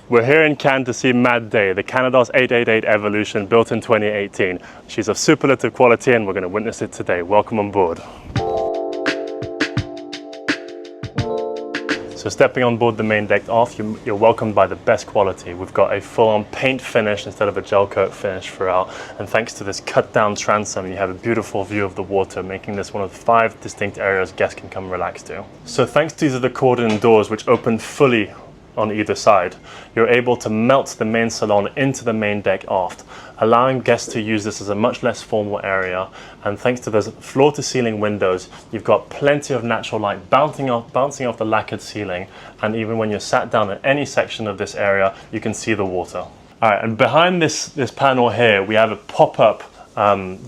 We're here in Cannes to see Mad Day, the Canados 888 Evolution built in 2018. She's of superlative quality and we're going to witness it today. Welcome on board. So stepping on board the main deck aft, you're welcomed by the best quality. We've got a full-on paint finish instead of a gel coat finish throughout, and thanks to this cut-down transom, you have a beautiful view of the water, making this one of the 5 distinct areas guests can come relax to. So thanks to these Accordion doors, which open fully on either side, you're able to melt the main salon into the main deck aft, allowing guests to use this as a much less formal area. And thanks to those floor-to-ceiling windows, you've got plenty of natural light bouncing off the lacquered ceiling, and even when you're sat down in any section of this area, you can see the water. All right, and behind this panel here, we have a pop-up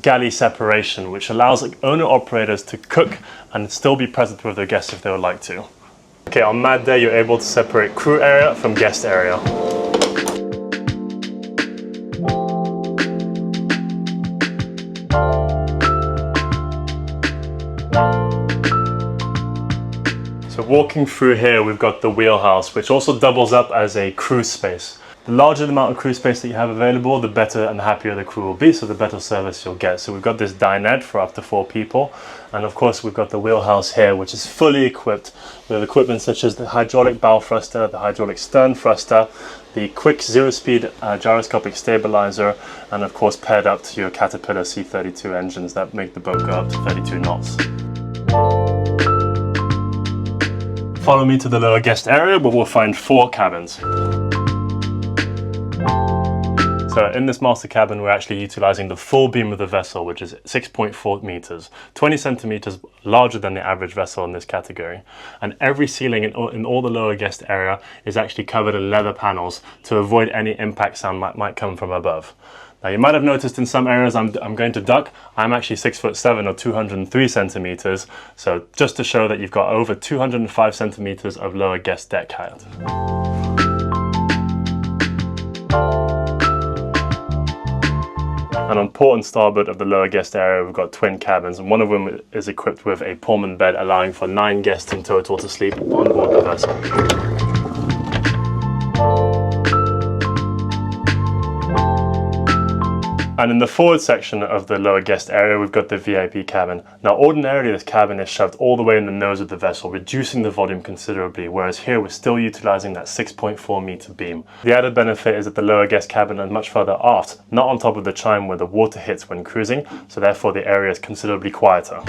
galley separation, which allows owner-operators to cook and still be present with their guests if they would like to. Okay, on Mad Day, you're able to separate crew area from guest area. So walking through here, we've got the Wheelhouse, which also doubles up as a crew space. The larger the amount of crew space that you have available, the better and happier the crew will be, so the better service you'll get. So we've got this dinette for up to 4 people. And of course, we've got the Wheelhouse here, which is fully equipped with equipment such as the hydraulic bow thruster, the hydraulic stern thruster, the quick 0-speed gyroscopic stabilizer, and of course paired up to your Caterpillar C32 engines that make the boat go up to 32 knots. Follow me to the lower guest area where we'll find 4 cabins. So in this master cabin, we're actually utilizing the full beam of the vessel, which is 6.4 meters, 20 centimeters larger than the average vessel in this category. And every ceiling in all the lower guest area is actually covered in leather panels to avoid any impact sound might come from above. Now you might have noticed in some areas I'm going to duck. I'm actually 6'7" or 203 centimeters. So just to show that you've got over 205 centimeters of lower guest deck height. And on port and starboard of the lower guest area, we've got twin cabins, and one of them is equipped with a Pullman bed, allowing for 9 guests in total to sleep on board the vessel. And in the forward section of the lower guest area, we've got the VIP cabin. Now, ordinarily, this cabin is shoved all the way in the nose of the vessel, reducing the volume considerably, whereas here we're still utilizing that 6.4 meter beam. The added benefit is that the lower guest cabin is much further aft, not on top of the chime where the water hits when cruising, so therefore the area is considerably quieter.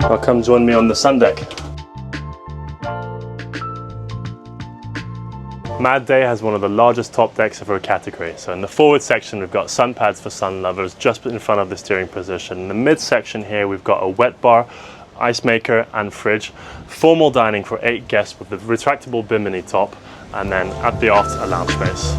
Now come join me on the sun deck. Mad Day has one of the largest top decks of her category. So in the forward section, we've got sun pads for sun lovers just in front of the steering position. In the mid section here, we've got a wet bar, ice maker and fridge, formal dining for 8 guests with the retractable bimini top, and then at the aft, a lounge space.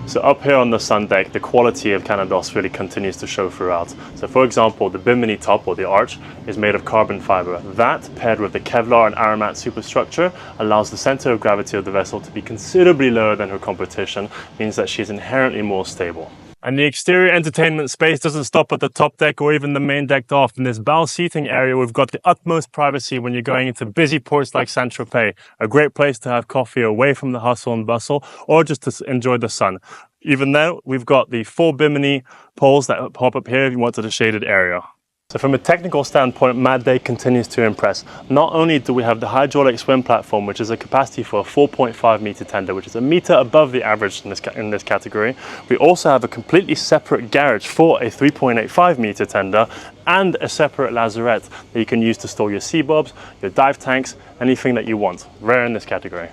So up here on the sun deck, the quality of Canados really continues to show throughout. So for example, the bimini top or the arch is made of carbon fiber. That, paired with the Kevlar and Aramat superstructure, allows the center of gravity of the vessel to be considerably lower than her competition, means that she's inherently more stable. And the exterior entertainment space doesn't stop at the top deck or even the main deck aft. In this bow seating area, we've got the utmost privacy when you're going into busy ports like Saint-Tropez. A great place to have coffee away from the hustle and bustle, or just to enjoy the sun. Even though we've got the 4 bimini poles that pop up here if you wanted a shaded area. So from a technical standpoint, Mad Day continues to impress. Not only do we have the hydraulic swim platform, which is a capacity for a 4.5 meter tender, which is a meter above the average in this category. We also have a completely separate garage for a 3.85 meter tender and a separate lazarette that you can use to store your sea bobs, your dive tanks, anything that you want. Rare in this category.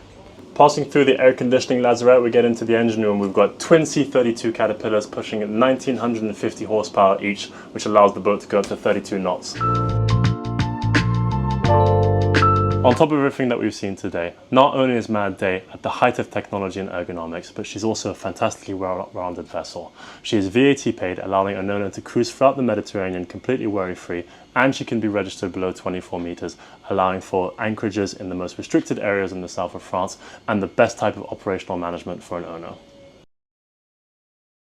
Passing through the air conditioning lazarette, we get into the engine room. We've got twin C32 Caterpillars pushing at 1950 horsepower each, which allows the boat to go up to 32 knots. On top of everything that we've seen today, not only is Mad Day at the height of technology and ergonomics, but she's also a fantastically well-rounded vessel. She is VAT paid, allowing an owner to cruise throughout the Mediterranean completely worry-free, and she can be registered below 24 meters, allowing for anchorages in the most restricted areas in the south of France and the best type of operational management for an owner.